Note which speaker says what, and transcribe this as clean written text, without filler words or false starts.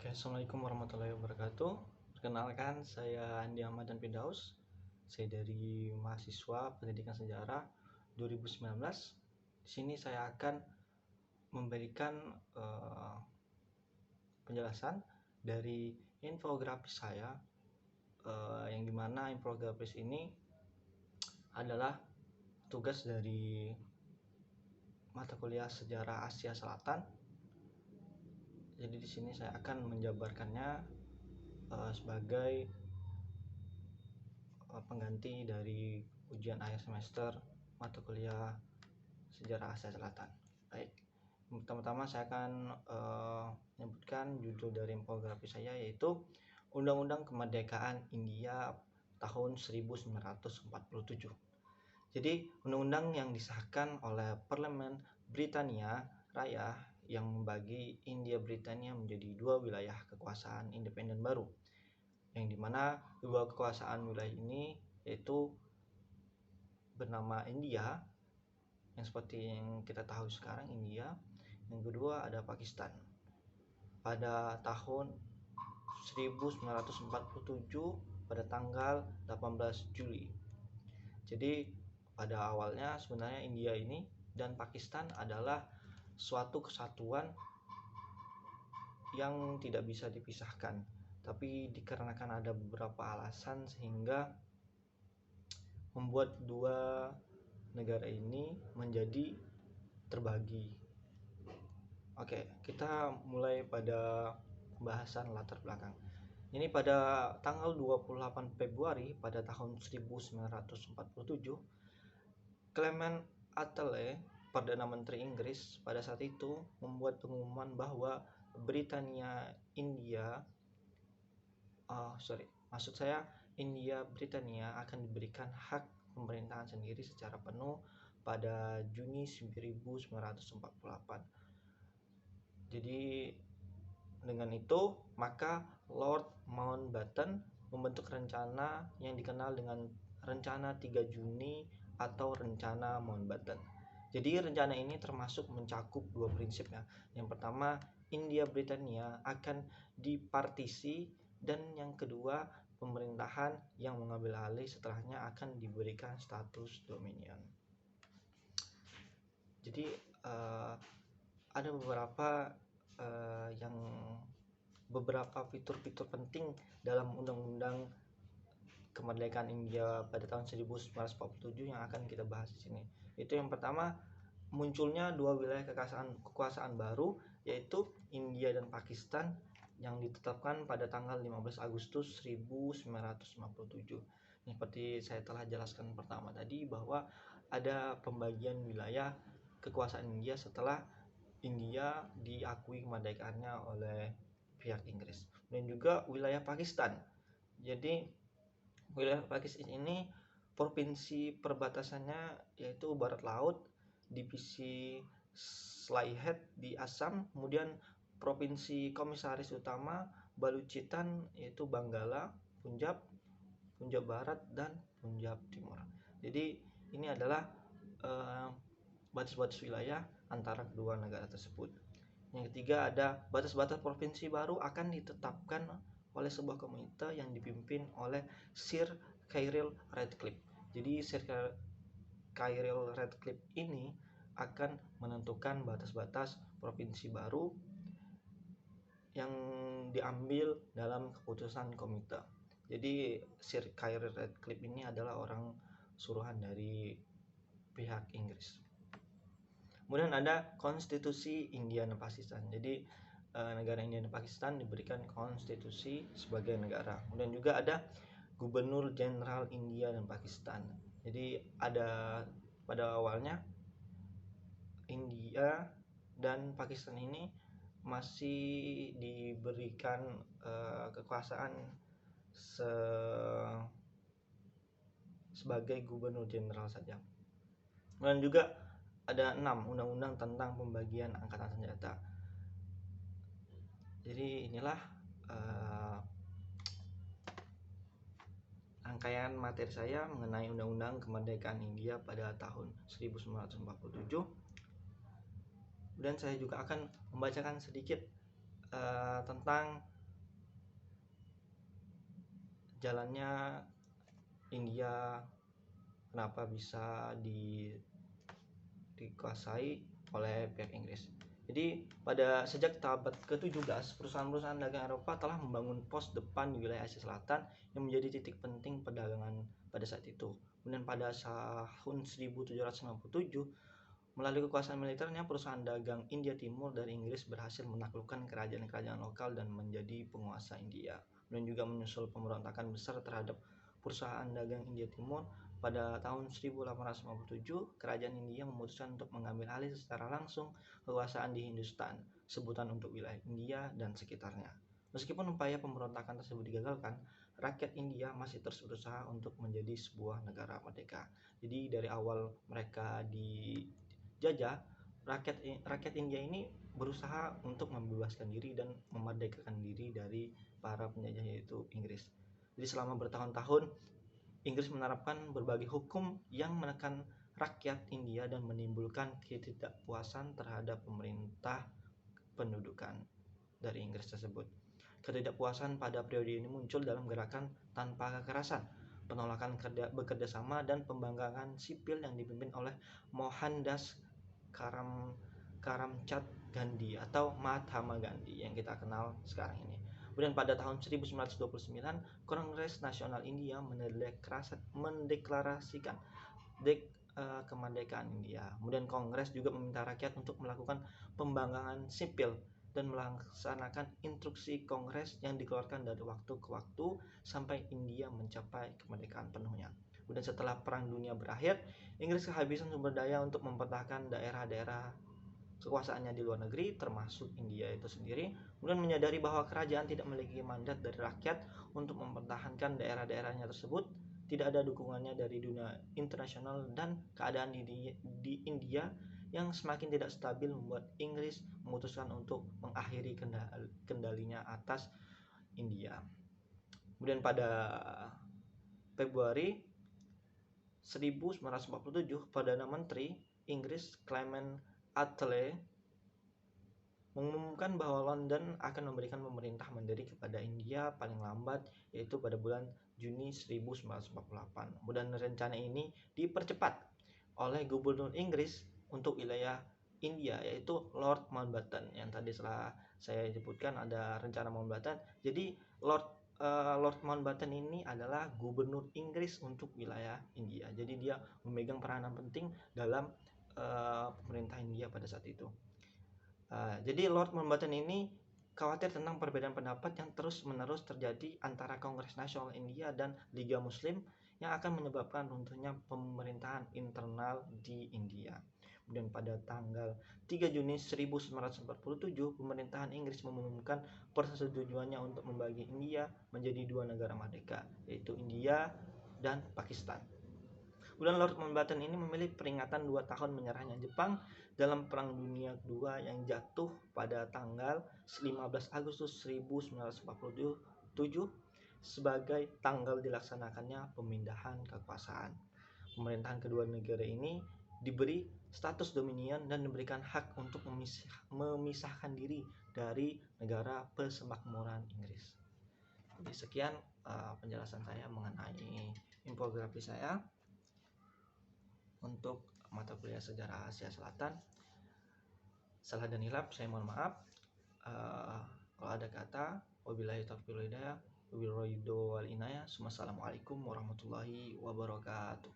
Speaker 1: Oke, Assalamualaikum warahmatullahi wabarakatuh. Perkenalkan, saya Andi Ahmad dan Firdaus. Saya dari mahasiswa Pendidikan Sejarah 2019. Di sini saya akan memberikan penjelasan dari infografis saya, yang dimana infografis ini adalah tugas dari mata kuliah Sejarah Asia Selatan. Jadi di sini saya akan menjabarkannya sebagai pengganti dari ujian akhir semester mata kuliah Sejarah Asia Selatan. Baik, pertama-tama saya akan menyebutkan judul dari infografis saya, yaitu Undang-Undang Kemerdekaan India tahun 1947. Jadi undang-undang yang disahkan oleh Parlemen Britania Raya yang membagi India Britania menjadi dua wilayah kekuasaan independen baru, yang dimana dua kekuasaan wilayah ini yaitu bernama India, yang seperti yang kita tahu sekarang India. Yang kedua ada Pakistan. Pada tahun 1947 pada tanggal 18 Juli. Jadi pada awalnya sebenarnya India ini dan Pakistan adalah suatu kesatuan yang tidak bisa dipisahkan. Tapi dikarenakan ada beberapa alasan sehingga membuat dua negara ini menjadi terbagi. Oke, kita mulai pada pembahasan latar belakang. Ini pada tanggal 28 Februari pada tahun 1947, Clement Attlee, Perdana Menteri Inggris pada saat itu, membuat pengumuman bahwa India Britania akan diberikan hak pemerintahan sendiri secara penuh pada Juni 1948. Jadi dengan itu maka Lord Mountbatten membentuk rencana yang dikenal dengan Rencana 3 Juni atau Rencana Mountbatten. Jadi rencana ini termasuk mencakup dua prinsip ya. Yang pertama, India Britania akan dipartisi, dan yang kedua, pemerintahan yang mengambil alih setelahnya akan diberikan status dominion. Jadi ada beberapa fitur-fitur penting dalam Undang-Undang Kemerdekaan India pada tahun 1947 yang akan kita bahas di sini. Itu yang pertama, munculnya dua wilayah kekuasaan baru, yaitu India dan Pakistan, yang ditetapkan pada tanggal 15 Agustus 1957. Seperti saya telah jelaskan pertama tadi, bahwa ada pembagian wilayah kekuasaan India setelah India diakui kemerdekaannya oleh pihak Inggris, dan juga wilayah Pakistan. Jadi wilayah Pakistan ini provinsi perbatasannya yaitu Barat Laut, divisi Sylhet di Assam, kemudian provinsi komisaris utama Baluchistan yaitu Bangala, Punjab Barat, dan Punjab Timur. Jadi ini adalah batas-batas wilayah antara kedua negara tersebut. Yang ketiga, ada batas-batas provinsi baru akan ditetapkan oleh sebuah komite yang dipimpin oleh Sir Cyril Ratcliffe. Jadi Sir Cyril Ratcliffe ini akan menentukan batas-batas provinsi baru yang diambil dalam keputusan komite. Jadi Sir Cyril Ratcliffe ini adalah orang suruhan dari pihak Inggris. Kemudian ada konstitusi India dan Pakistan. Jadi negara India dan Pakistan diberikan konstitusi sebagai negara. Kemudian juga ada Gubernur Jenderal India dan Pakistan. Jadi ada pada awalnya India dan Pakistan ini masih diberikan kekuasaan sebagai gubernur jenderal saja. Dan juga ada 6 undang-undang tentang pembagian angkatan senjata. Jadi inilah rangkaian materi saya mengenai Undang-Undang Kemerdekaan India pada tahun 1947. Dan saya juga akan membacakan sedikit tentang jalannya India kenapa bisa dikuasai oleh pihak Inggris. Jadi sejak abad ke-17, perusahaan-perusahaan dagang Eropa telah membangun pos depan di wilayah Asia Selatan yang menjadi titik penting perdagangan pada saat itu. Kemudian pada tahun 1797, melalui kekuasaan militernya, perusahaan dagang India Timur dari Inggris berhasil menaklukkan kerajaan-kerajaan lokal dan menjadi penguasa India. Dan juga menyusul pemberontakan besar terhadap perusahaan dagang India Timur. Pada tahun 1857, kerajaan India memutuskan untuk mengambil alih secara langsung kekuasaan di Hindustan, sebutan untuk wilayah India dan sekitarnya. Meskipun upaya pemberontakan tersebut digagalkan, rakyat India masih terus berusaha untuk menjadi sebuah negara merdeka. Jadi dari awal mereka dijajah, rakyat India ini berusaha untuk membebaskan diri dan memerdekakan diri dari para penjajah, yaitu Inggris. Jadi selama bertahun-tahun Inggris menerapkan berbagai hukum yang menekan rakyat India dan menimbulkan ketidakpuasan terhadap pemerintah pendudukan dari Inggris tersebut. Ketidakpuasan pada periode ini muncul dalam gerakan tanpa kekerasan, penolakan bekerjasama, dan pembangkangan sipil yang dipimpin oleh Mohandas Karamchand Gandhi atau Mahatma Gandhi yang kita kenal sekarang ini. Kemudian pada tahun 1929, Kongres Nasional India mendeklarasikan kemerdekaan India. Kemudian Kongres juga meminta rakyat untuk melakukan pembangkangan sipil dan melaksanakan instruksi Kongres yang dikeluarkan dari waktu ke waktu sampai India mencapai kemerdekaan penuhnya. Kemudian setelah Perang Dunia berakhir, Inggris kehabisan sumber daya untuk mempertahankan daerah-daerah kekuasaannya di luar negeri, termasuk India itu sendiri. Kemudian menyadari bahwa kerajaan tidak memiliki mandat dari rakyat untuk mempertahankan daerah-daerahnya tersebut, tidak ada dukungannya dari dunia internasional, dan keadaan di India yang semakin tidak stabil membuat Inggris memutuskan untuk mengakhiri kendalinya atas India. Kemudian pada Februari 1947, Perdana Menteri Inggris Clement Attlee mengumumkan bahwa London akan memberikan pemerintah mandiri kepada India paling lambat, yaitu pada bulan Juni 1948. Kemudian rencana ini dipercepat oleh Gubernur Inggris untuk wilayah India, yaitu Lord Mountbatten. Yang tadi setelah saya sebutkan ada rencana Mountbatten. Jadi Lord Mountbatten ini adalah Gubernur Inggris untuk wilayah India. Jadi dia memegang peranan penting dalam pemerintah India pada saat itu. Jadi Lord Mountbatten ini khawatir tentang perbedaan pendapat yang terus-menerus terjadi antara Kongres Nasional India dan Liga Muslim yang akan menyebabkan runtuhnya pemerintahan internal di India. Kemudian pada tanggal 3 Juni 1947, pemerintahan Inggris mengumumkan persetujuannya untuk membagi India menjadi dua negara merdeka, yaitu India dan Pakistan. Kemudian Lord Mountbatten ini memilih peringatan 2 tahun menyerahnya Jepang dalam Perang Dunia II yang jatuh pada tanggal 15 Agustus 1947 sebagai tanggal dilaksanakannya pemindahan kekuasaan. Pemerintahan kedua negara ini diberi status dominion dan diberikan hak untuk memisahkan diri dari negara persemakmuran Inggris. Jadi sekian penjelasan saya mengenai infografis saya untuk mata kuliah sejarah Asia Selatan. Salah dan hilap saya mohon maaf. Kalau ada kata, wabillahi taufiq wal hidayah, wabillahi wal inayah. Wassalamualaikum warahmatullahi wabarakatuh.